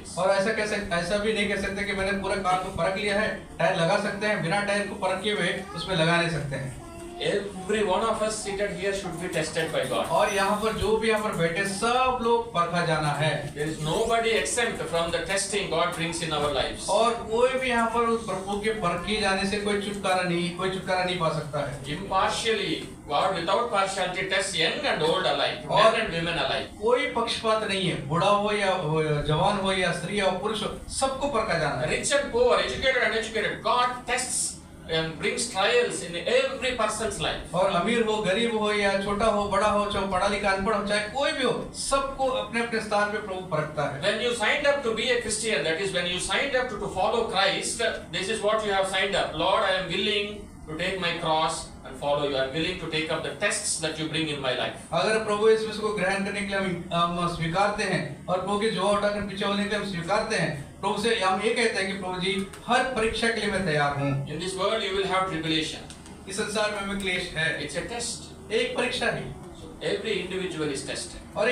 things. और ऐसा भी नहीं कह सकते कि मैंने पूरा कार को परख लिया है। टायर लगा सकते हैं, बिना टायर को परखे हुए उसमें लगा नहीं सकते हैं। Every one of us seated here should be tested by God. और यहाँ पर जो भी यहाँ पर बैठे सब लोग परखा जाना है। There is nobody exempt from the testing God brings in our lives. और कोई भी यहाँ पर उस प्रभु के परखे जाने से कोई छुटकारा नहीं पा सकता है। Impartially, God without partiality tests young and old alike, men and women alike. कोई पक्षपात नहीं है, बूढ़ा हो या जवान हो या स्त्री हो पुरुष हो, सबको परखा जाना है। Rich and poor, educated and uneducated, God tests and brings trials in every person's life. और अमीर हो, गरीब हो या छोटा हो, बड़ा हो, चाहे पढ़ा लिखा अनपढ़ हो, चाहे कोई भी हो, सबको अपने अपने स्थान पे प्रभु परखता है। When you signed up to be a Christian, that is when you signed up to follow Christ, this is what you have signed up. Lord, I am willing to take my cross and follow you. I am willing to take up the tests that you bring in my life. अगर प्रभु यीशु को ग्रहण करने के लिए हम स्वीकारते हैं और प्रभु की जो उठाकर पीछे होने के लिए हम स्वीकारते हैं, प्रभु से हम ये कहते हैं कि प्रभु जी हर परीक्षा के लिए मैं तैयार हूँ। In this world you will have tribulation. इस संसार में हमें क्लेश है। It's a test. एक परीक्षा है। So every individual is tested. और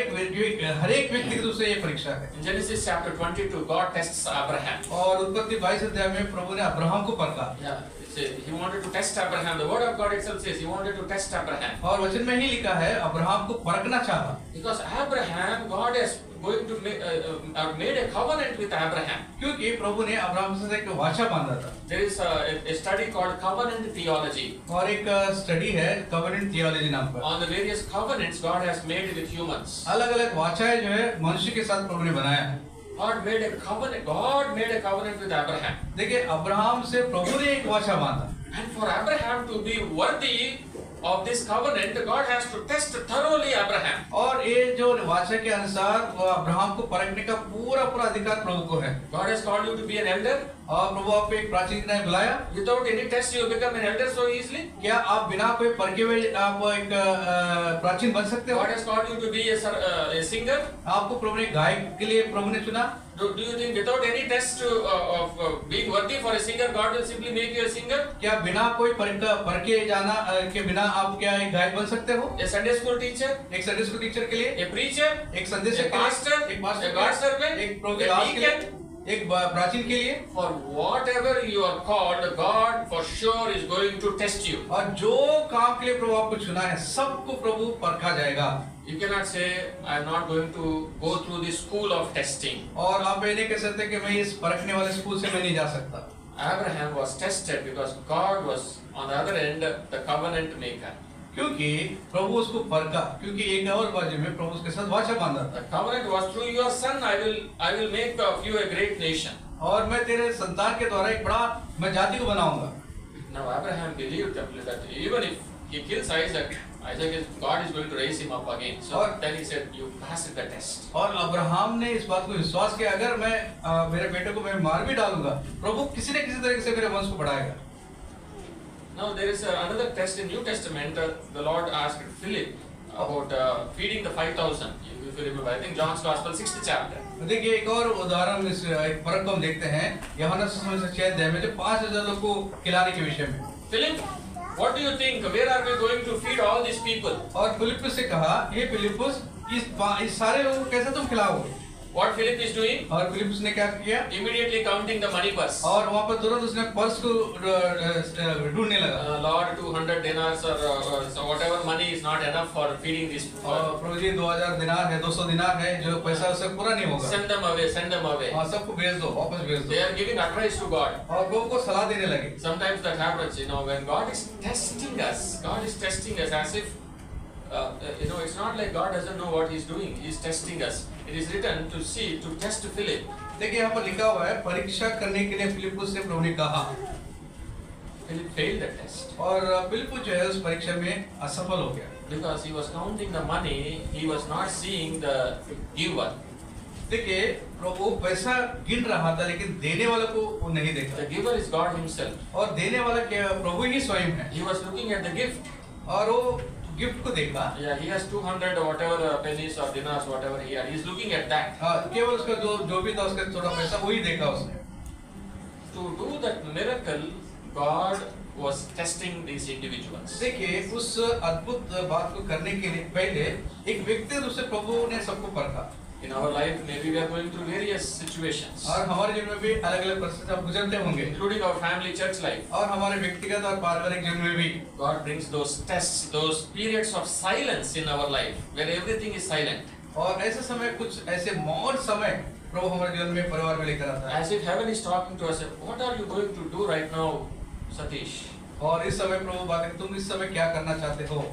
हर एक व्यक्ति दूसरे ये परीक्षा है। In Genesis chapter 22, God tests Abraham. और उत्पत्ति 22 अध्याय में प्रभु ने अब्राहम को परखा। Yeah, he wanted to test Abraham. The word of God itself says he wanted to test Abraham. और वचन में ही लिखा है अब्राहम को परखना चाहा। Because Abraham, God is going to made a covenant with Abraham. क्योंकि प्रभु ने अब्राहम से एक वाचा बांधा था। There is a study called covenant theology. और एक स्टडी है कवेनेंट थियोलॉजी नाम पर। On the various covenants God has made with humans. अलग-अलग वाचाएं जो है मनुष्य के साथ प्रभु ने बनाया है। God made a covenant with Abraham. देखिए अब्राहम से प्रभु ने एक वाचा बांधा। And for Abraham to be worthy of this covenant, God has to test thoroughly Abraham. और ये जो वाचा के अनुसार अब्राहम को परखने का पूरा अधिकार प्रभु को है। God has called you to be an elder. और प्रभु आपको एक प्राचीन ने बुलाया। Without any test you become an elder so easily. क्या आप बिना कोई परखे हुए आप एक प्राचीन बन सकते हो? God has called you to be a singer. आपको प्रभु ने गायक के लिए प्रभु ने चुना। Do you think without any test of being worthy for a singer, God will simply make you a singer? क्या बिना कोई परखे जाना के बिना आप क्या एक गायक बन सकते हो? A Sunday school teacher, एक संडे स्कूल टीचर के लिए, a preacher, एक संदेशक a के लिए, pastor, एक पास्टर, a God servant, एक प्रभु के a दास के लिए, deacon. एक प्राचीन के लिए। For whatever you are called, God for sure is going to test you. और जो काम के लिए प्रभु आपको चुना है सबको प्रभु परखा जाएगा। You cannot say I am not going to go through the school of testing. और आप ये नहीं कह सकते कि मैं इस परखने वाले स्कूल से मैं नहीं जा सकता। Abraham was tested because God was on the other end the covenant maker. क्योंकि प्रभु उसको परखा, क्योंकि एक और बाजू में प्रभु उसके साथ वाचा बांधा था। The covenant was through your son. I will make of you a great nation. और मैं तेरे संतान के द्वारा एक बड़ा मैं जाति को बनाऊंगा। Now Abraham believed that even if he kills Isaac, God is going to raise him up again. So then he said, "You passed the test." और अब्राहम ने इस बात को विश्वास किया, अगर मैं मेरे बेटे को मैं मार भी डालूंगा, प्रभु किसी न किसी तरीके से मेरे वंश को बढ़ाएगा। Now there is another test in New Testament. The Lord asked Philip about feeding the 5,000. If you remember, I think John's Gospel 6th chapter. देखिए एक और उदाहरण इस एक परख को हम देखते हैं यूहन्ना सुसमाचार 6 अध्याय में जो 5,000 लोगों को खिलाने के विषय में। Philip, what do you think? Where are we going to feed all these people? और फिलिप्पुस से कहा, हे फिलिप्पुस इस सारे लोगों को कैसे तुम खिलाओगे? What Philip is doing? और फिलिप्पुस ने क्या किया? Immediately counting the money purse. और वहाँ पर तुरंत उसने पर्स को ढूंढने लगा। Lord, 200 dinars or so whatever money is not enough for feeding these people. और प्रभु जी 2000 दिनार है, 200 दिनार है, जो पैसा उससे पूरा नहीं होगा। Send them away, send them away. हाँ, सबको भेज दो, वापस भेज They दो। are giving advice to God. और प्रभु को सलाह देने लगे। Sometimes that happens, when God is testing us. God is testing us as if, it's not like God doesn't know what He's doing. He's testing us. It is written to test Philip. देखिए यहाँ पर लिखा हुआ है परीक्षा करने के लिए फिलिप्पुस से प्रभु ने कहा। Philip failed the test. और फिलिप्पुस जो है उस परीक्षा में असफल हो गया। Because he was counting the money, he was not seeing the giver. देखिए प्रभु पैसा गिन रहा था लेकिन देने वाले को वो नहीं देखा। The giver is God Himself. और देने वाला क्या प्रभु ही स्वयं है। He was looking at the gift. और वो गिफ्ट को देखा। Yeah, he has 200 or whatever pennies or dinars, whatever he had. He's looking at that. केवल उसका जो भी था उसका थोड़ा पैसा वही देखा उसने। To do that miracle, God was testing these individuals. देखिए उस अद्भुत बात को करने के लिए पहले एक व्यक्ति रूप से प्रभु ने सबको परखा। In our life, maybe we are going through various situations, और हमारे जीवन में भी अलग अलग परिस्थितियां गुजरते होंगे, including our family church life. और हमारे व्यक्तिगत और पारिवारिक जीवन में भी God brings those tests, those periods of silence in our life, where everything is silent. और ऐसे समय कुछ ऐसे मौन समय प्रभु हमारे जीवन में परिवार में लेकर आता है। As if heaven is talking to us, what are you going to do right now, Satish? और इस समय प्रभु बात है, तुम इस समय क्या करना चाहते हो,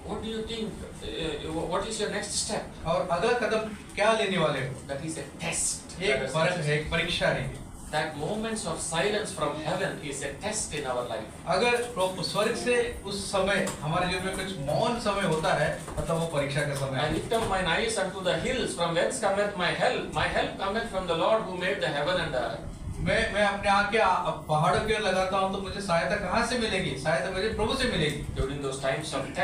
What do you think? What is your next step? और अगला कदम क्या लेने वाले हो। That is a test. एक फर्क है, एक परीक्षा है। That moments of silence from heaven is a test in our life. अगर प्रभु स्वर्ग से उस समय हमारे जीवन में कुछ मौन समय होता है, मतलब वो परीक्षा का समय I है। lift up mine eyes unto the hills, from whence cometh my help? My help cometh from the Lord who made the heaven and the earth. मैं अपने आंखें पहाड़ों की ओर लगाता हूँ तो मुझे सहायता कहाँ से मिलेगी? सहायता मुझे प्रभु से मिलेगी। During those times of test,